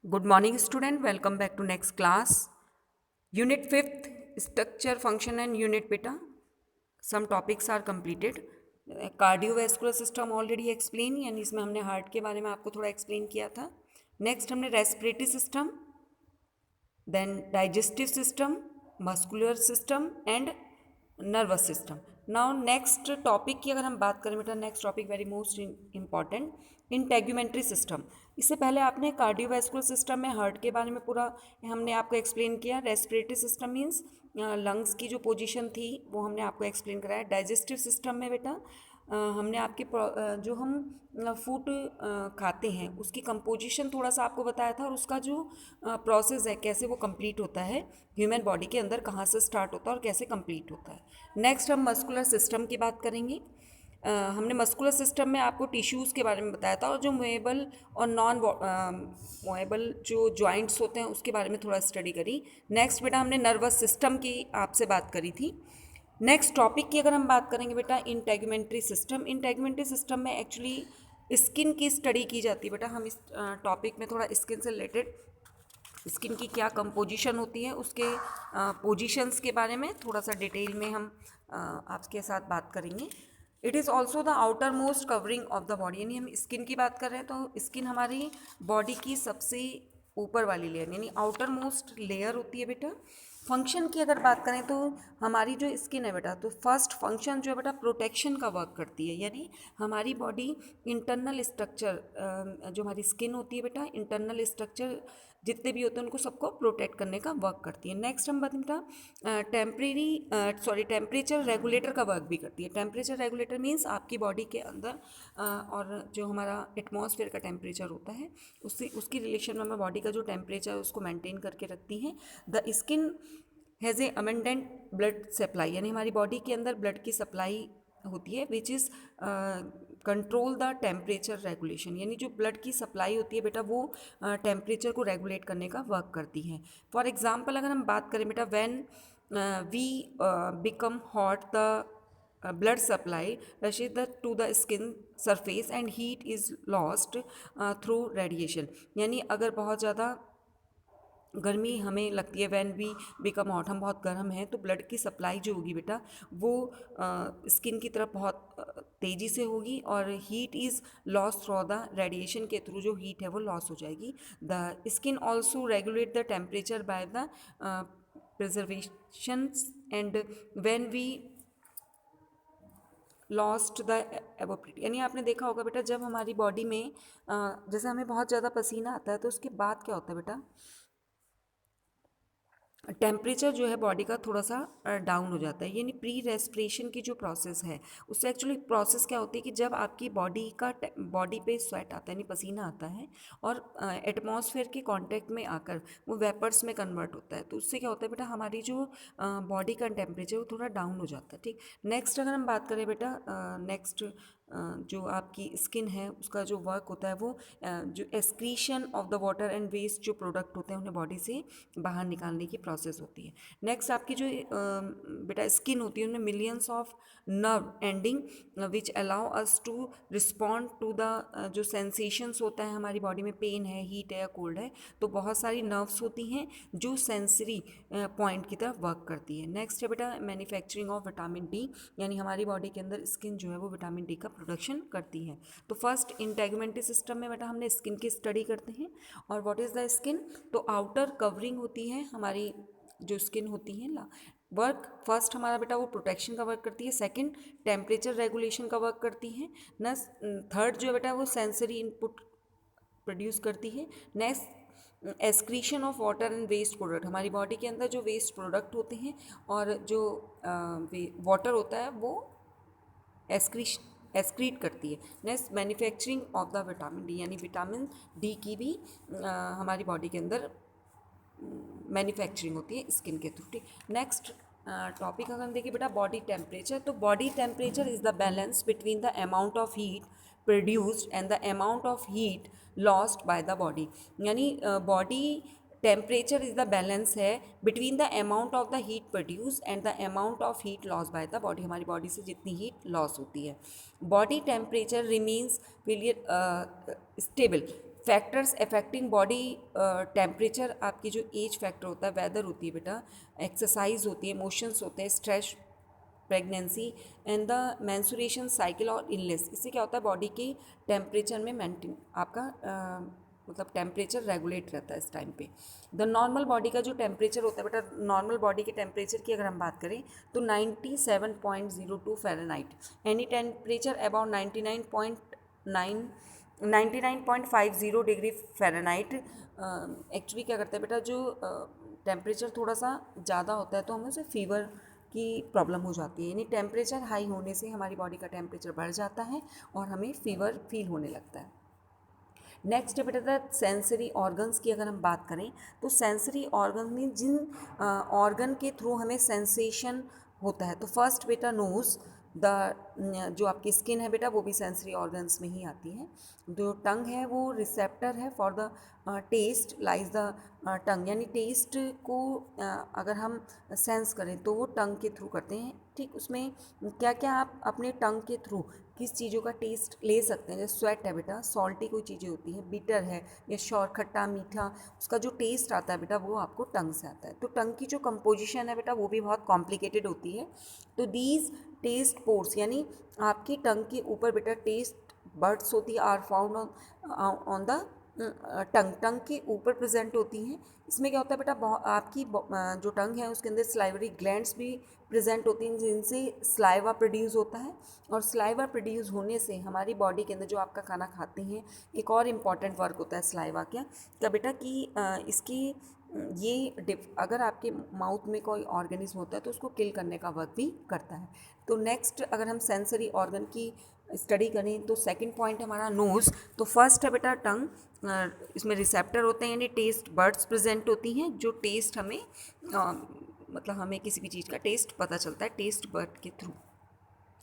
Good morning, student. Welcome back to next class. Unit 5th, structure, function and unit beta. Some topics are completed. Cardiovascular system already explain, यानी इसमें हमने heart के बारे में आपको थोड़ा एक्सप्लेन किया था. नेक्स्ट हमने respiratory system, then digestive system, muscular system and nervous system. Now next topic की अगर हम बात करें बेटा, next topic very most important, integumentary system. इससे पहले आपने कार्डियोवैस्कुलर सिस्टम में हार्ट के बारे में पूरा हमने आपको एक्सप्लेन किया. रेस्पिरेटरी सिस्टम मीन्स लंग्स की जो पोजीशन थी वो हमने आपको एक्सप्लेन कराया. डाइजेस्टिव सिस्टम में बेटा हमने आपके जो हम फूड खाते हैं उसकी कंपोजिशन थोड़ा सा आपको बताया था, और उसका जो प्रोसेस है कैसे वो कंप्लीट होता है ह्यूमन बॉडी के अंदर, कहाँ से स्टार्ट होता है और कैसे कंप्लीट होता है. नेक्स्ट हम मस्कुलर सिस्टम की बात करेंगे. हमने मस्कुलर सिस्टम में आपको टिश्यूज़ के बारे में बताया था, और जो मूवेबल और नॉन मूवेबल जो जॉइंट्स होते हैं उसके बारे में थोड़ा स्टडी करी. नेक्स्ट बेटा हमने नर्वस सिस्टम की आपसे बात करी थी. नेक्स्ट टॉपिक की अगर हम बात करेंगे बेटा, इंटेग्यूमेंट्री सिस्टम. इंटेग्यूमेंट्री सिस्टम में एक्चुअली स्किन की स्टडी की जाती है बेटा. हम इस टॉपिक में थोड़ा स्किन से रिलेटेड स्किन की क्या कंपोजिशन होती है उसके पोजीशंस के बारे में थोड़ा सा डिटेल में हम आपके साथ बात करेंगे. It is also the outer most covering of the body, यानी हम स्किन की बात कर रहे हैं तो स्किन हमारी बॉडी की सबसे ऊपर वाली लेयर यानी आउटर मोस्ट लेयर होती है बेटा. फंक्शन की अगर बात करें तो हमारी जो स्किन है बेटा, तो फर्स्ट फंक्शन जो है बेटा प्रोटेक्शन का वर्क करती है, यानी हमारी बॉडी इंटरनल स्ट्रक्चर जो हमारी स्किन होती है बेटा, इंटरनल स्ट्रक्चर जितने भी होते हैं उनको सबको प्रोटेक्ट करने का वर्क करती है. नेक्स्ट हम बात बेटा टेम्परेचर रेगुलेटर का वर्क भी करती है. टेम्परेचर रेगुलेटर मीन्स आपकी बॉडी के अंदर और जो हमारा एटमॉस्फेयर का टेम्परेचर होता है उसकी रिलेशन में हमारी बॉडी का जो टेम्परेचर है उसको मेंटेन करके रखती है. The skin has a abundant blood supply, यानी हमारी बॉडी के अंदर ब्लड की सप्लाई होती है which is control the temperature regulation, यानी जो ब्लड की सप्लाई होती है बेटा वो टेम्परेचर को रेगुलेट करने का वर्क करती है. फॉर एग्जांपल अगर हम बात करें बेटा, when we become hot the blood supply rushes to the skin surface and heat is lost through radiation, यानी अगर बहुत ज़्यादा गर्मी हमें लगती है, व्हेन वी बिकम हॉट, हम बहुत गर्म हैं, तो ब्लड की सप्लाई जो होगी बेटा वो स्किन की तरफ बहुत तेज़ी से होगी और heat is loss through the radiation के थ्रू जो हीट है वो लॉस हो जाएगी. The skin also regulate the temperature by the preservations and when we lost the evaporate, यानी आपने देखा होगा बेटा जब हमारी बॉडी में जैसे हमें बहुत ज़्यादा पसीना आता है तो उसके बाद क्या होता है बेटा, टेम्परेचर जो है बॉडी का थोड़ा सा डाउन हो जाता है. यानी प्री रेस्पिरेशन की जो प्रोसेस है उससे एक्चुअली प्रोसेस क्या होती है कि जब आपकी बॉडी पे स्वेट आता है यानी पसीना आता है और एटमॉस्फेयर के कांटेक्ट में आकर वो वेपर्स में कन्वर्ट होता है, तो उससे क्या होता है बेटा हमारी जो बॉडी का टेम्परेचर वो थोड़ा डाउन हो जाता है. ठीक. नेक्स्ट अगर हम बात करें बेटा, नेक्स्ट जो आपकी स्किन है उसका जो वर्क होता है वो जो excretion of the water and waste जो प्रोडक्ट होते हैं उन्हें बॉडी से बाहर निकालने की प्रोसेस होती है. नेक्स्ट आपकी जो बेटा स्किन होती है उनमें millions of nerve ending which allow us to respond to the जो सेंसेशंस होता है हमारी बॉडी में, पेन है, हीट है या कोल्ड है, तो बहुत सारी नर्व्स होती हैं जो सेंसरी पॉइंट की तरफ वर्क करती है. नेक्स्ट है बेटा मैन्युफैक्चरिंग ऑफ विटामिन डी, यानी हमारी बॉडी के अंदर स्किन जो है वो विटामिन डी का प्रोडक्शन करती है. तो फर्स्ट इंटेग्यूमेंट्री सिस्टम में बेटा हमने स्किन की स्टडी करते हैं. और व्हाट इज़ द स्किन, तो आउटर कवरिंग होती है हमारी जो स्किन होती है ना, वर्क फर्स्ट हमारा बेटा वो प्रोटेक्शन का वर्क करती है, सेकंड टेम्परेचर रेगुलेशन का वर्क करती है, न थर्ड जो है बेटा वो सेंसरी इनपुट प्रोड्यूस करती है. Next excretion of water and waste product, हमारी बॉडी के अंदर जो वेस्ट प्रोडक्ट होते हैं और जो वाटर होता है वो एक्सक्रीट करती है. Next manufacturing of the vitamin D, यानी विटामिन डी की भी हमारी बॉडी के अंदर मैन्युफैक्चरिंग होती है स्किन के थ्रू. ठीक. नेक्स्ट टॉपिक अगर हम देखिए बेटा बॉडी टेम्परेचर, तो body temperature is the balance between the amount of heat produced and the amount of heat lost by the body, यानी body temperature is the balance है between the amount of the heat produce and the amount of heat loss by the body, हमारी body से जितनी heat loss होती है. Body temperature remains stable factors affecting body temperature, आपकी जो age factor होता है, वेदर होती है बेटा, एक्सरसाइज होती है, इमोशंस होते हैं, stress, pregnancy and the menstruation cycle और इलनेस। इससे क्या होता है, बॉडी की टेम्परेचर में मेंटेन आपका मतलब टेम्परेचर रेगुलेट रहता है इस टाइम पे। द नॉर्मल बॉडी का जो टेम्परेचर होता है बेटा, नॉर्मल बॉडी के टेम्परेचर की अगर हम बात करें तो 97.02 Fahrenheit, any temperature about 99.50 degree Fahrenheit. Actually क्या करता है बेटा, जो टेम्परेचर थोड़ा सा ज़्यादा होता है तो हमें उसे फीवर की प्रॉब्लम हो जाती है, यानी टेम्परेचर हाई होने से हमारी बॉडी का टेम्परेचर बढ़ जाता है और हमें फीवर फील होने लगता है। नेक्स्ट है बेटा द सेंसरी ऑर्गन्स की अगर हम बात करें तो सेंसरी ऑर्गन में जिन ऑर्गन के थ्रू हमें सेंसेशन होता है, तो फर्स्ट बेटा नोज़, द जो आपकी स्किन है बेटा वो भी सेंसरी ऑर्गन्स में ही आती है। जो टंग है वो रिसेप्टर है for the taste lies the tongue, यानी टेस्ट को अगर हम सेंस करें तो वो टंग के थ्रू करते हैं। ठीक, उसमें क्या क्या आप अपने टंग के थ्रू किस चीज़ों का टेस्ट ले सकते हैं, जैसे स्वेट है बेटा, सॉल्टी कोई चीज़ें होती हैं, बिटर है या श्योर, खट्टा मीठा, उसका जो टेस्ट आता है बेटा वो आपको टंग से आता है। तो टंग की जो कंपोजिशन है बेटा वो भी बहुत कॉम्प्लिकेटेड होती है। तो दीज टेस्ट पोर्स, यानी आपकी टंग के ऊपर बेटा टेस्ट बर्ड्स होती है, are found on the tongue के ऊपर प्रेजेंट होती हैं। इसमें क्या होता है बेटा, आपकी जो टंग है उसके अंदर स्लाइवरी ग्लैंड्स भी प्रेजेंट होती हैं जिनसे स्लाइवा प्रोड्यूस होता है, और स्लाइवा प्रोड्यूस होने से हमारी बॉडी के अंदर जो आपका खाना खाते हैं, एक और इम्पॉर्टेंट वर्क होता है स्लाइवा क्या बेटा कि इसकी ये अगर आपके माउथ में कोई ऑर्गेनिज्म होता है तो उसको किल करने का वर्क भी करता है। तो नेक्स्ट अगर हम सेंसरी ऑर्गन की स्टडी करें तो सेकंड पॉइंट हमारा नोज़। तो फर्स्ट है बेटा टंग, इसमें रिसेप्टर होते हैं यानी टेस्ट बर्ड्स प्रेजेंट होती हैं जो टेस्ट हमें मतलब हमें किसी भी चीज़ का टेस्ट पता चलता है टेस्ट बर्ड के थ्रू।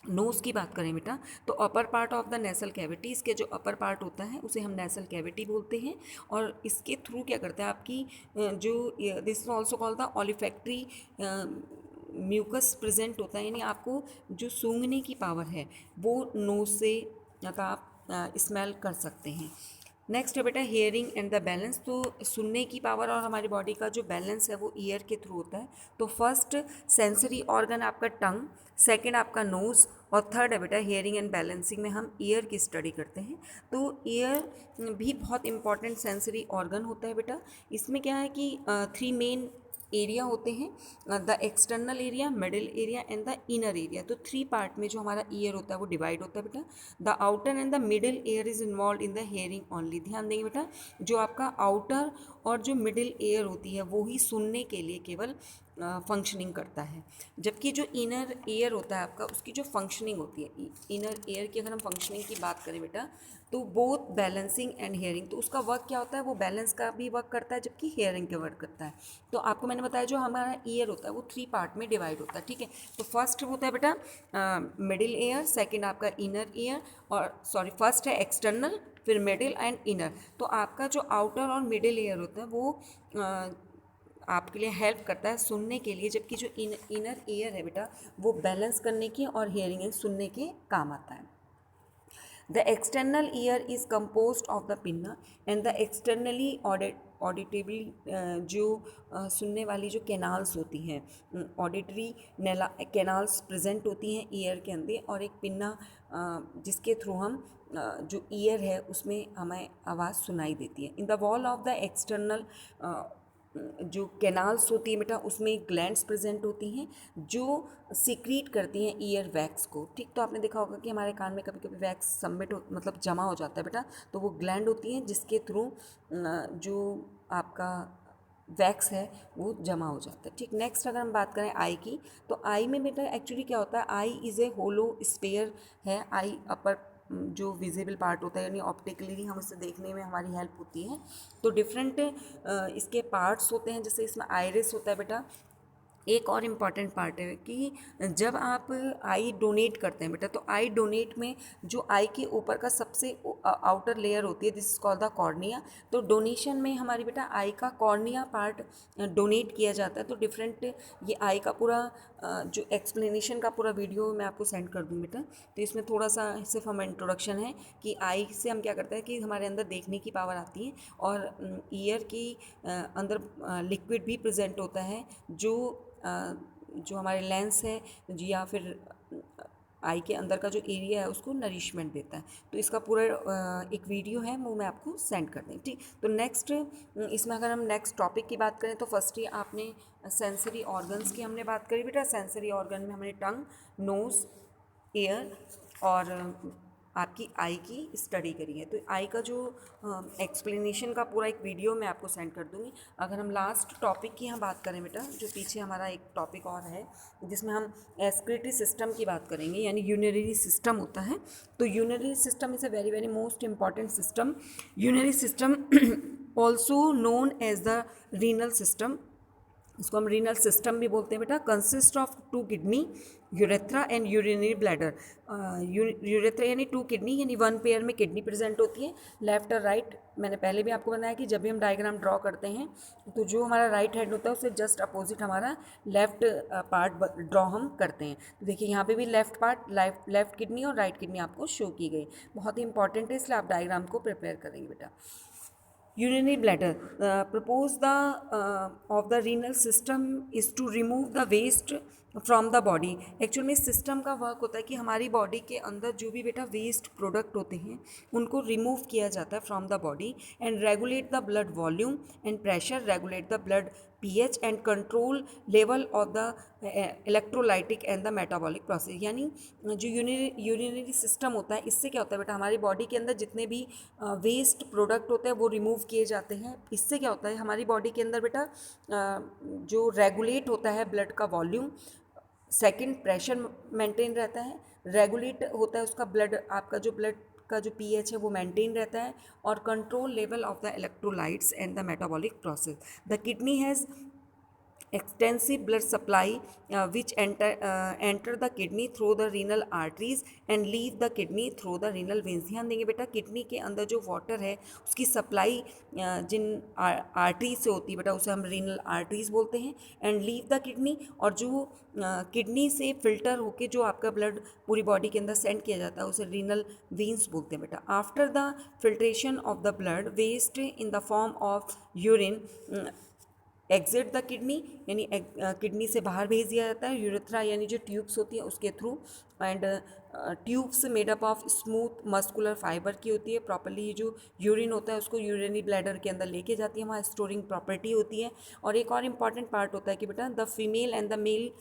नोज़ की बात करें बेटा तो upper part of the nasal cavity, इसके जो अपर पार्ट होता है उसे हम नेसल कैविटी बोलते हैं, और इसके थ्रू क्या करता है आपकी जो this is also called the olfactory mucus present होता है, यानी आपको जो सूंघने की पावर है वो नोज से मतलब आप स्मेल कर सकते हैं। नेक्स्ट है बेटा हेयरिंग एंड द बैलेंस। तो सुनने की पावर और हमारी बॉडी का जो बैलेंस है वो ईयर के थ्रू होता है। तो फर्स्ट सेंसरी ऑर्गन आपका टंग, सेकंड आपका नोज़, और थर्ड है बेटा हेयरिंग एंड बैलेंसिंग में हम ईयर की स्टडी करते हैं। तो ईयर भी बहुत इंपॉर्टेंट सेंसरी ऑर्गन होता है बेटा। इसमें क्या है कि 3 मेन एरिया होते हैं, the external area, middle area and the inner area. तो 3 पार्ट में जो हमारा ईयर होता है वो डिवाइड होता है बेटा। The outer and the middle air is involve in the hearing only. ध्यान देंगे बेटा, जो आपका आउटर और जो मिडिल एयर होती है वो ही सुनने के लिए केवल फंक्शनिंग करता है, जबकि जो इनर एयर होता है आपका उसकी जो फंक्शनिंग होती है, इनर एयर की अगर हम फंक्शनिंग की बात करें बेटा तो बोथ बैलेंसिंग एंड हेयरिंग, तो उसका वर्क क्या होता है, वो बैलेंस का भी वर्क करता है जबकि हेयरिंग का वर्क करता है। तो आपको मैंने बताया जो हमारा ईयर होता है वो 3 पार्ट में डिवाइड होता है, ठीक है। तो फर्स्ट होता है बेटा मिडिल एयर, सेकेंड आपका इनर एयर, और सॉरी फर्स्ट है एक्सटर्नल, फिर मिडिल एंड इनर। तो आपका जो आउटर और मिडिल एयर होता है वो आपके लिए हेल्प करता है सुनने के लिए, जबकि जो इनर एयर है बेटा वो बैलेंस करने की और हेयरिंग एंड सुनने के काम आता है। The external ear is composed of the pinna and the externally auditively जो सुनने वाली जो कैनाल्स होती हैं, ऑडिटरी कैनाल्स प्रेजेंट होती हैं ईयर के अंदर, और एक पिन्ना जिसके थ्रू हम जो ईयर है उसमें हमें आवाज़ सुनाई देती है। In the wall of the external जो कैनाल्स होती है बेटा उसमें ग्लैंड्स प्रेजेंट होती हैं जो सीक्रीट करती हैं ईयर वैक्स को, ठीक। तो आपने देखा होगा कि हमारे कान में कभी कभी वैक्स सबमिट हो मतलब जमा हो जाता है बेटा, तो वो ग्लैंड होती हैं जिसके थ्रू जो आपका वैक्स है वो जमा हो जाता है, ठीक। नेक्स्ट अगर हम बात करें आई की, तो आई में बेटा एक्चुअली क्या होता है, I is a hollow sphere है। आई अपर जो विजिबल पार्ट होता है यानी ऑप्टिकली हम इसे देखने में हमारी हेल्प होती है। तो डिफरेंट इसके पार्ट्स होते हैं, जैसे इसमें आइरिस होता है बेटा, एक और इम्पॉर्टेंट पार्ट है कि जब आप आई डोनेट करते हैं बेटा, तो आई डोनेट में जो आई के ऊपर का सबसे आउटर लेयर होती है, this is called the cornea. तो डोनेशन में हमारी बेटा आई का कॉर्निया पार्ट डोनेट किया जाता है। तो डिफरेंट ये आई का पूरा जो एक्सप्लेनेशन का पूरा वीडियो मैं आपको सेंड कर दूँ बेटा। तो इसमें थोड़ा सा सिर्फ हम इंट्रोडक्शन है कि आई से हम क्या करते हैं कि हमारे अंदर देखने की पावर आती है, और ईयर की अंदर लिक्विड भी प्रेजेंट होता है जो हमारे लेंस है या फिर आई के अंदर का जो एरिया है उसको नरिशमेंट देता है। तो इसका पूरा एक वीडियो है, वो मैं आपको सेंड कर दें, ठीक। तो नेक्स्ट इसमें अगर हम नेक्स्ट टॉपिक की बात करें तो फर्स्ट ही आपने सेंसरी ऑर्गन्स की हमने बात करी बेटा। सेंसरी ऑर्गन में हमने टंग, नोज़, ईयर और आपकी आई की स्टडी करी है। तो आई का जो एक्सप्लेनेशन का पूरा एक वीडियो मैं आपको सेंड कर दूँगी। अगर हम लास्ट टॉपिक की यहाँ बात करें बेटा, जो पीछे हमारा एक टॉपिक और है जिसमें हम एस्क्रेटरी सिस्टम की बात करेंगे, यानी यूरिनरी सिस्टम होता है। तो urinary system is a very very most important system. Urinary system also known as the renal system, इसको हम रीनल सिस्टम भी बोलते हैं बेटा। Consist of 2 kidney, urethra and urinary bladder. Urethra यानी 2 किडनी, यानी 1 पेयर में किडनी प्रेजेंट होती है, लेफ्ट और राइट। मैंने पहले भी आपको बताया कि जब भी हम डायग्राम ड्रॉ करते हैं तो जो हमारा राइट हैंड होता है उससे जस्ट अपोजिट हमारा लेफ्ट पार्ट ड्रॉ हम करते हैं। तो देखिए यहाँ पे भी लेफ्ट पार्ट, लेफ्ट किडनी और राइट किडनी आपको शो की गई। बहुत ही इंपॉर्टेंट है, इसलिए आप डायग्राम को प्रिपेयर करेंगे बेटा। Urinary bladder. Purpose of the renal system is to remove the waste from the body. Actual में इस सिस्टम का वर्क होता है कि हमारी बॉडी के अंदर जो भी बेटा वेस्ट प्रोडक्ट होते हैं उनको रिमूव किया जाता है from the body, and regulate the blood volume and pressure, regulate the blood pH and control level of the electrolytic and the metabolic process. यानी जो यूरिनरी सिस्टम होता है, इससे क्या होता है बेटा, हमारी बॉडी के अंदर जितने भी वेस्ट प्रोडक्ट होते हैं वो रिमूव किए जाते हैं। इससे क्या होता है हमारी बॉडी के अंदर बेटा जो रेगुलेट होता है ब्लड का वॉल्यूम, सेकंड प्रेशर मेंटेन रहता है, रेगुलेट होता है उसका ब्लड, आपका जो ब्लड का जो pH है वो मेंटेन रहता है, और control level of the electrolytes and the metabolic process. The kidney has extensive blood supply which enter the kidney through the renal arteries and leave the kidney through the renal veins। ध्यान देंगे बेटा, kidney के अंदर जो water है उसकी supply जिन arteries से होती है बेटा उसे हम रीनल आर्टरीज बोलते हैं, एंड लीव द किडनी, और जो किडनी से फिल्टर होके जो आपका ब्लड पूरी बॉडी के अंदर सेंड किया जाता है उसे रीनल वेन्स बोलते हैं बेटा। After the filtration of the blood waste in the form of urine exit the kidney, यानी किडनी से बाहर भेज दिया जाता है, यूरेथ्रा यानी जो ट्यूब्स होती है उसके through, and tubes made up of smooth muscular fibre की होती है। प्रॉपर्ली जो यूरिन होता है उसको यूरिनरी ब्लैडर के अंदर लेके जाती है, वहाँ स्टोरिंग प्रॉपर्टी होती है। और एक और इम्पॉर्टेंट पार्ट होता है कि बेटा the female and the male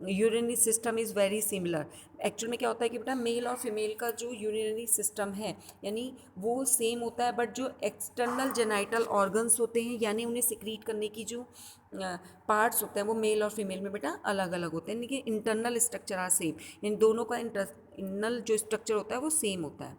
urinary system is very similar. Actual में क्या होता है कि बेटा मेल और फीमेल का जो यूरिनरी सिस्टम है यानी वो सेम होता है, बट जो एक्सटर्नल जेनाइटल ऑर्गन्स होते हैं यानी उन्हें सिक्रीट करने की जो पार्ट्स होते हैं वो मेल और फीमेल में बेटा अलग अलग होते हैं, यानी कि इंटरनल स्ट्रक्चर आर सेम, इन दोनों का इंटरनल जो स्ट्रक्चर होता है वो सेम होता है।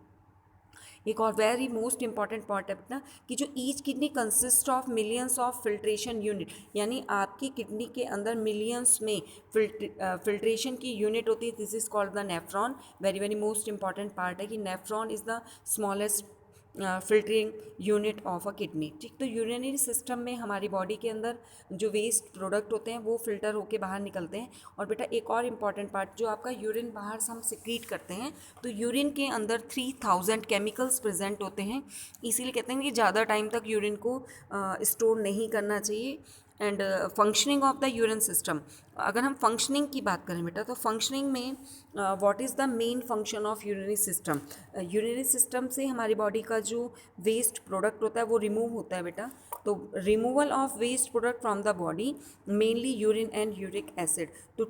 एक और वेरी मोस्ट इंपॉर्टेंट पॉइंट है बेटा कि जो each kidney consist of millions of filtration unit, यानी आपकी किडनी के अंदर मिलियंस में फिल्ट्रेशन की यूनिट होती है, this is called the nephron. Very very most important part है कि nephron is the smallest filtering unit of a kidney, ठीक। तो यूरिनरी सिस्टम में हमारी बॉडी के अंदर जो वेस्ट प्रोडक्ट होते हैं वो फिल्टर होके बाहर निकलते हैं। और बेटा एक और इम्पॉर्टेंट पार्ट, जो आपका यूरिन बाहर से हम सिक्रीट करते हैं तो यूरिन के अंदर 3000 केमिकल्स प्रेजेंट होते हैं, इसीलिए कहते हैं कि ज़्यादा टाइम तक यूरिन को स्टोर नहीं करना चाहिए। And functioning of the urine system, अगर हम फंक्शनिंग की बात करें बेटा तो फंक्शनिंग में what is the main function of urinary system. Urinary system से हमारी बॉडी का जो वेस्ट प्रोडक्ट होता है वो रिमूव होता है बेटा। तो removal of waste product from the body mainly urine and uric acid. तो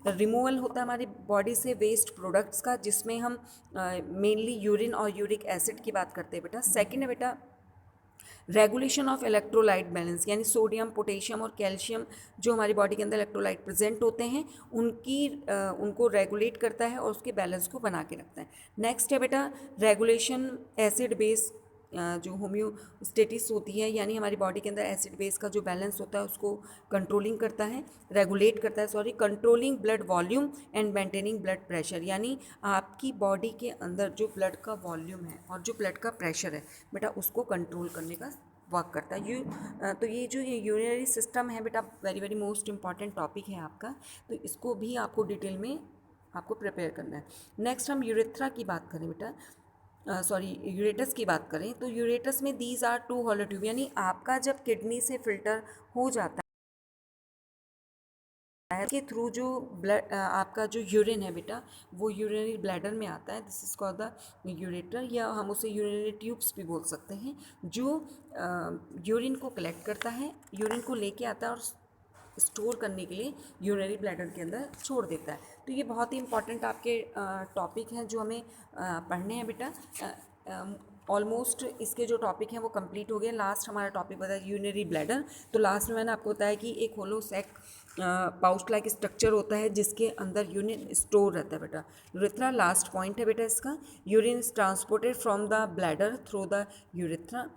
रिमूवल होता है हमारी बॉडी से वेस्ट प्रोडक्ट्स का, जिसमें हम मेनली यूरिन और यूरिक एसिड की बात करते हैं बेटा। सेकेंड है बेटा रेगुलेशन ऑफ इलेक्ट्रोलाइट बैलेंस, यानी सोडियम, पोटेशियम और कैल्शियम जो हमारी बॉडी के अंदर इलेक्ट्रोलाइट प्रेजेंट होते हैं उनको रेगुलेट करता है और उसके बैलेंस को बना के रखता है। नेक्स्ट है बेटा रेगुलेशन एसिड बेस जो होम्योस्टेटिस होती है, यानी हमारी बॉडी के अंदर एसिड बेस का जो बैलेंस होता है उसको कंट्रोलिंग करता है, रेगुलेट करता है, sorry, controlling blood volume and maintaining blood pressure, यानी आपकी बॉडी के अंदर जो ब्लड का वॉल्यूम है और जो ब्लड का प्रेशर है बेटा उसको कंट्रोल करने का वर्क करता है। तो ये जो ये यूरिनरी सिस्टम है बेटा, very very most important topic है आपका, तो इसको भी आपको डिटेल में आपको प्रिपेयर करना है। नेक्स्ट हम यूरेथ्रा की बात करें बेटा, सॉरी, यूरेटस की बात करें, तो यूरेटस में these are two hollow tube, यानी आपका जब किडनी से फिल्टर हो जाता है के थ्रू जो ब्लड आपका जो यूरिन है बेटा वो यूरिनरी ब्लैडर में आता है, this is called the ureter, या हम उसे यूरिनरी ट्यूब्स भी बोल सकते हैं, जो यूरिन को कलेक्ट करता है, यूरिन को लेके आता है और स्टोर करने के लिए यूरिनरी ब्लैडर के अंदर छोड़ देता है। तो ये बहुत ही इंपॉर्टेंट आपके टॉपिक हैं जो हमें पढ़ने हैं बेटा। ऑलमोस्ट इसके जो टॉपिक हैं वो कंप्लीट हो गए। लास्ट हमारा टॉपिक बताया यूरिनरी ब्लैडर। तो लास्ट में मैंने आपको बताया कि एक होलो सैक पाउच लाइक स्ट्रक्चर होता है जिसके अंदर यूरिन स्टोर रहता है बेटा। यूरेथ्रा लास्ट पॉइंट है बेटा इसका। Urine is transported from the bladder through the urethra.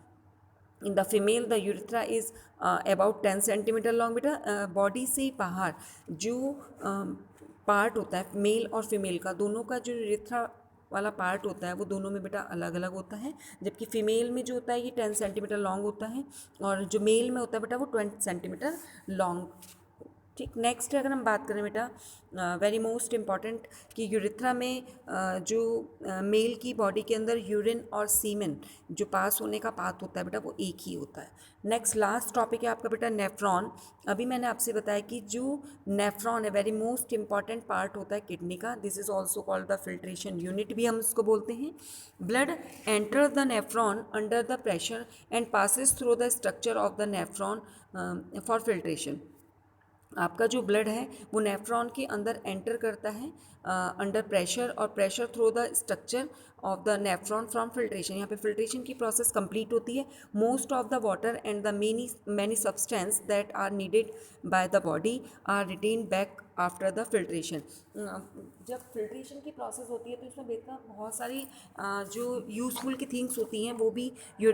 In the female the urethra is about 10 centimetre long बेटा। बॉडी से बाहर जो पार्ट होता है मेल और फीमेल का, दोनों का जो यूरेथ्रा वाला पार्ट होता है वो दोनों में बेटा अलग अलग होता है, जबकि फीमेल में जो होता है ये 10 सेंटीमीटर लॉन्ग होता है और जो मेल में होता है बेटा वो 20 सेंटीमीटर लॉन्ग। ठीक, नेक्स्ट अगर हम बात करें बेटा, वेरी मोस्ट इम्पॉर्टेंट कि यूरेथ्रा में जो मेल की बॉडी के अंदर यूरिन और सीमेन जो पास होने का पाथ होता है बेटा वो एक ही होता है। नेक्स्ट लास्ट टॉपिक है आपका बेटा नेफ्रॉन। अभी मैंने आपसे बताया कि जो नेफ्रॉन है वेरी मोस्ट इंपॉर्टेंट पार्ट होता है किडनी का, this is also called the filtration unit भी हम इसको बोलते हैं। Blood enter the nephron under the pressure and passes through the structure of the nephron for filtration. आपका जो ब्लड है वो नेफ्रॉन के अंदर एंटर करता है अंडर प्रेशर और pressure through the structure of the nephron from filtration. यहाँ पे फिल्ट्रेशन की प्रोसेस कंप्लीट होती है। Most of the water and the many substance that are needed by the body are retain back after the filtration. जब filtration की process होती है तो इसमें बेटा बहुत सारी जो यूज़फुल की थिंग्स होती हैं वो भी जो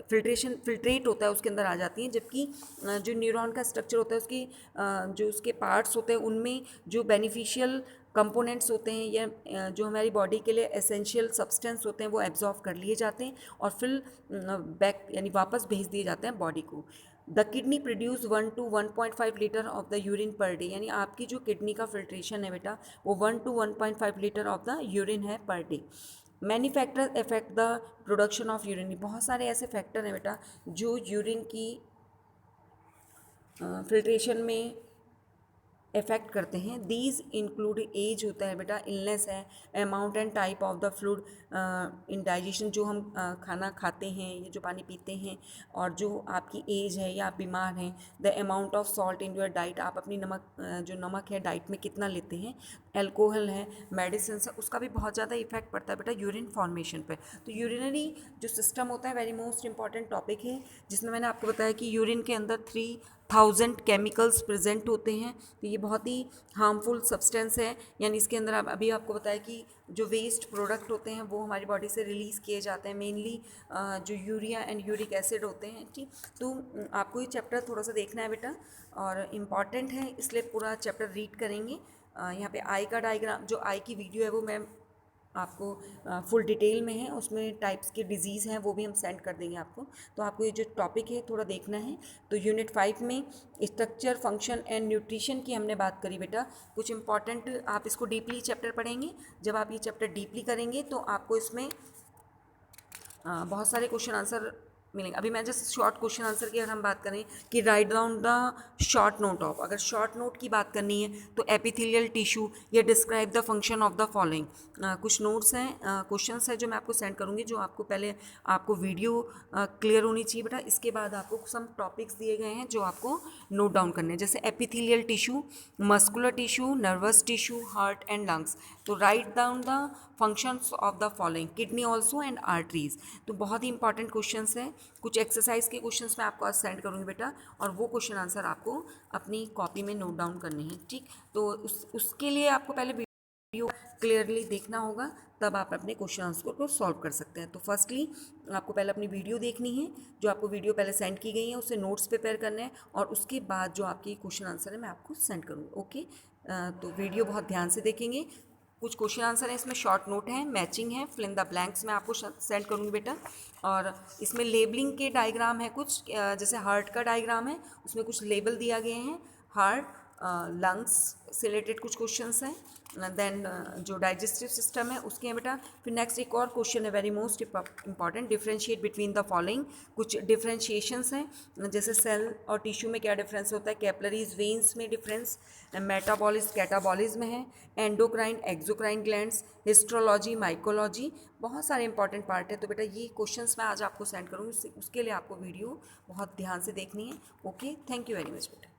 फिल्ट्रेट होता है उसके अंदर आ जाती हैं, जबकि जो न्यूरॉन का स्ट्रक्चर होता है उसकी जो उसके पार्ट्स होते हैं उनमें जो बेनिफिशियल कंपोनेंट्स होते हैं या जो हमारी बॉडी के लिए एसेंशियल सब्सटेंस होते हैं वो एब्जॉर्ब कर लिए जाते हैं और फिर बैक यानी वापस भेज दिए जाते हैं बॉडी को। The kidney produce 1 to 1.5 litre of the urine per day, यानी आपकी जो किडनी का फिल्ट्रेशन है बेटा वो 1 to 1.5 litre of the urine है per day. Many factor affect the production of urine, बहुत सारे ऐसे फैक्टर हैं बेटा जो यूरिन की फिल्ट्रेशन में इफेक्ट करते हैं। दीज इंक्लूड एज होता है बेटा, इलनेस है, amount and type of the fluid in digestion, जो हम खाना खाते हैं या जो पानी पीते हैं, और जो आपकी एज है या आप बीमार हैं। The amount of salt in your diet, आप अपनी जो नमक है डाइट में कितना लेते हैं। एल्कोहल है, मेडिसिन है, उसका भी बहुत ज़्यादा इफेक्ट पड़ता है बेटा यूरिन फॉर्मेशन पर। तो यूरिनरी जो सिस्टम होता है वेरी मोस्ट इंपॉर्टेंट टॉपिक है, जिसमें मैंने आपको बताया कि यूरिन के अंदर 3000 केमिकल्स प्रेजेंट होते हैं। तो ये बहुत ही हार्मफुल सब्सटेंस है, यानी इसके अंदर अभी आपको बताया कि जो वेस्ट प्रोडक्ट होते हैं वो हमारी बॉडी से रिलीज़ किए जाते हैं, मेनली जो यूरिया एंड यूरिक एसिड होते हैं। ठीक, तो आपको ये चैप्टर थोड़ा सा देखना है बेटा और इम्पॉर्टेंट है, इसलिए पूरा चैप्टर रीड करेंगे। यहाँ पे आई का डायग्राम, जो आई की वीडियो है वो मैं आपको फुल डिटेल में है, उसमें टाइप्स के डिजीज़ हैं वो भी हम सेंड कर देंगे आपको। तो आपको ये जो टॉपिक है थोड़ा देखना है। तो यूनिट 5 में स्ट्रक्चर, फंक्शन एंड न्यूट्रिशन की हमने बात करी बेटा। कुछ इंपॉर्टेंट आप इसको डीपली चैप्टर पढ़ेंगे। जब आप ये चैप्टर डीपली करेंगे तो आपको इसमें बहुत सारे क्वेश्चन आंसर मिलेंगे। अभी मैं जस्ट शॉर्ट क्वेश्चन आंसर की अगर हम बात करें कि right down the short note of, अगर शॉर्ट नोट की बात करनी है तो एपिथेलियल टिश्यू या describe the function of the following. कुछ नोट्स हैं, क्वेश्चंस हैं जो मैं आपको सेंड करूँगी, जो आपको पहले आपको वीडियो क्लियर होनी चाहिए बेटा। इसके बाद आपको सम टॉपिक्स दिए गए हैं जो आपको नोट डाउन करने हैं, जैसे epithelial tissue, muscular tissue, nervous tissue, heart and lungs. तो write down the functions of the following, kidney also and arteries. तो बहुत ही इंपॉर्टेंट क्वेश्चंस हैं। कुछ एक्सरसाइज के क्वेश्चंस मैं आपको आज सेंड करूँगी बेटा, और वो क्वेश्चन आंसर आपको अपनी कॉपी में नोट डाउन करने हैं। ठीक, तो उसके लिए आपको पहले वीडियो क्लियरली देखना होगा, तब आप अपने क्वेश्चन आंसर को सॉल्व कर सकते हैं। तो फर्स्टली आपको पहले अपनी वीडियो देखनी है, जो आपको वीडियो पहले सेंड की गई है उससे नोट्स प्रिपेयर करने हैं, और उसके बाद जो आपकी क्वेश्चन आंसर है मैं आपको सेंड करूँगी। ओके, तो वीडियो बहुत ध्यान से देखेंगे। कुछ क्वेश्चन आंसर है इसमें, शॉर्ट नोट है, मैचिंग है, फिल इन द ब्लैंक्स मैं आपको सेंड करूँगी बेटा। और इसमें लेबलिंग के डायग्राम है कुछ, जैसे हार्ट का डायग्राम है, उसमें कुछ लेबल दिया गए हैं, हार्ट लंग्स से रिलेटेड कुछ क्वेश्चंस हैं। देन जो डाइजेस्टिव सिस्टम है उसके हैं बेटा। फिर नेक्स्ट एक और क्वेश्चन है very most important, differentiate between the following. कुछ डिफरेंशिएशंस हैं, जैसे सेल और टिश्यू में क्या डिफरेंस होता है, कैपिलरीज वेन्स में डिफरेंस, मेटाबॉलिज्म कैटाबॉलिज्म है, endocrine exocrine glands, histology mycology, बहुत सारे इंपॉर्टेंट पार्ट है। तो बेटा ये क्वेश्चंस मैं आज आपको सेंड करूँगी, उसके लिए आपको वीडियो बहुत ध्यान से देखनी है। Okay, thank you very much बेटा।